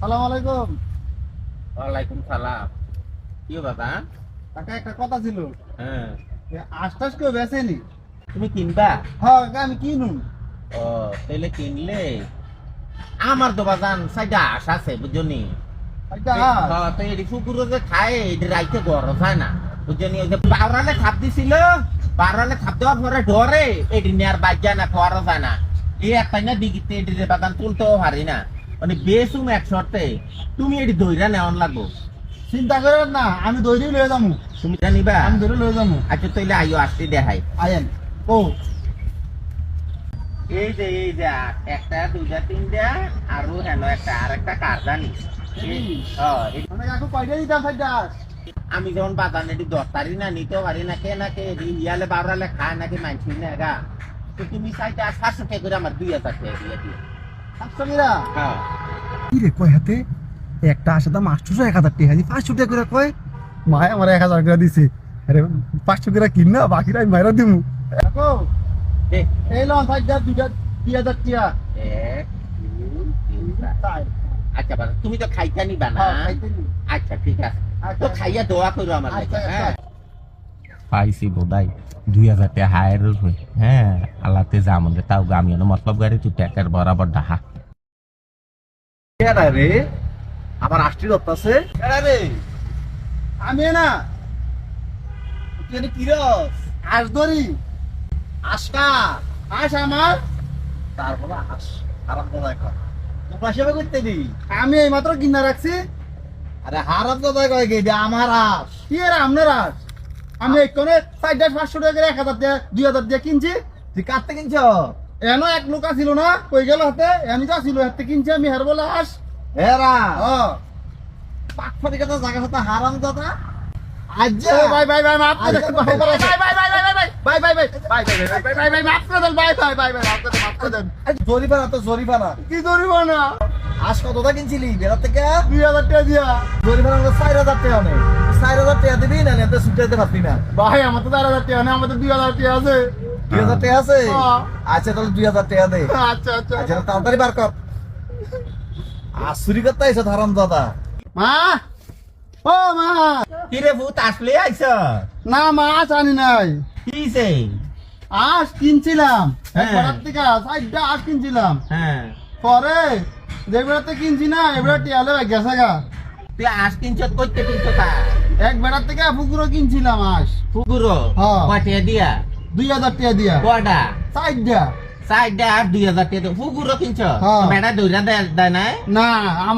সালাম আলাইকুম। ওয়ালাইকুম সালাম। কি বাবা? কাকা একটা কথা ছিল, হ্যাঁ, আশটাস কেউ বেচেনি। তুমি কিনবা? হ্যাঁ কাকা আমি কিনুন। ও তাহলে কিনলে আমার তো বাজান সাইডা আশ আছে বুঝনি। তো এটি কুকুর যে খায় এটি রাইতে গরম হয় না বুঝনি। ওই যে বাউরালে খাপ দিছিল, বাউরালে খাপ দেওয়ার পরে ডরে এটি নিয়ে আর বাদ যায় না, খাওয়ারও যায় না। এই একটাই না দিঘিতে এটি যে বাগান তুলতেও পারি না, মানে বেসুম এক শর্তে তুমি এটি দইরা নেওয়ান লাগবো। চিন্তা করেন না, আমি দৌড়ি লয়ে যাবো। তুমি জানিবা? আমি দৌড়ে লয়ে যাবো। আচ্ছা তাইলে আইও আসতে দেখাই। আয়েন ও এই যে একটা দুইটা তিনটা আরো হেন একটা আর একটা কারদানি। মানে কাকু কয়টা দিতাম সাইডাস? আমি যখন বাজার এটি দরকারি না নিতে পারি না কে ইয়ালে বাবরালে খায় নাকি মানছি না গা। তো তুমি চাইতে 500 টাকা করে আমার 2000 টাকা দিয়ে দিও। 700 টাকা? হ্যাঁ কি রে কয় হাতে একটা আসে দাম 800 1000 টাকা দি 500 টাকা করে কয় মায় আমার 1000 টাকা দিছে। আরে 500 টাকা কিন না, বাকিটা আমি মাইরা দিমু। কাকু দে এই লন সাইডা দুইটা 2000 টাকা। 1 2 3 4। তাই আচ্ছা বাবা তুমি তো খাইতে নিবা না? হ্যাঁ খাইতে নি। আচ্ছা ঠিক আছে, তো খাইয়া দোয়া করো আমার লাগি। আচ্ছা, হ্যাঁ আচ্ছা। পাইছি বোধাই 2000 টাকা হায়ের হই। হ্যাঁ আল্লাহতে যা মনে তাও গামিয়ানো মতলব গাড়ি তুই টাকার বরাবর ডাহা। কেডা রে আমার আষ্টি দত্তাছে কেডা রে আমি না তুই কিরস আজ ধরি আশকা আস আমার। তারপর আস হারাম দাদা কর তোমরা সেবা করতে দি আমি এই মাত্র কিনা রাখছি। আরে হারাম দাদা কয় কে আমার আস কি এর আপনার আস? আমি এখানে 500 টাকা 1000 টাকা 2000 টাকা কিনছি। তুই কাটতে কিনছ এনো এক লোক ছিল না, কই গেল হাতে এমনি যা ছিল হাতে কিনছি আমি হের বলে আস। হেরা ও পাকফারি কথা জায়গা সাথে হারাম দাদা আজ ভাই ভাই ভাই মাফ করে দেন ভাই ভাই আচ্ছা। ভাই ভাই ভাই ভাই ভাই ভাই ভাই ভাই ভাই ভাই ভাই মাফ করে দেন ভাই ভাই ভাই ভাই মাফ করে দেন, মাফ করে দেন। জরিমানা তো জরিমানা কি ধরিব না আজ কতটা কিনছিলি বেড়া থেকে 2000 টাকা দিয়া। জরিমানা হলো 4000 টাকা নেই 4000 টাকা দিবি না এতে ছুটাইতে পারবি না ভাই আমার তো 4000 টাকা নেই, আমার তো 2000 টাকা আছে। 2000 টাকা আছে হ্যাঁ। আচ্ছা তাহলে 2000 টাকা দে আচ্ছা আচ্ছা আচ্ছা তাড়াতাড়ি বার কর আসুরি করতে আইসো হারাম দাদা মা ও মা কি রে ভূত আসলে আইছ? না মাছ আনি নাই, কিছে? আজ কিনছিলাম হ্যাঁ। একবার থেকে সাইডটা আজ কিনছিলাম। হ্যাঁ পরে যে বেড়াতে কিনছি না এবার টিয়ালে গেছে গা। তুই আস কিনছ কইতে কিনছ তা? এক বেড়ার থেকে পুকুরও কিনছিলাম আজ পুকুরো হ্যাঁ। কয়টা দিয়া? 2000 টাকা দিয়া কয়টা? সাইডটা। সাইডটা আর 2000 টাকা পুকুরও কিনছ? হ্যাঁ। বেটা দইরা দেয় নাই? না আমার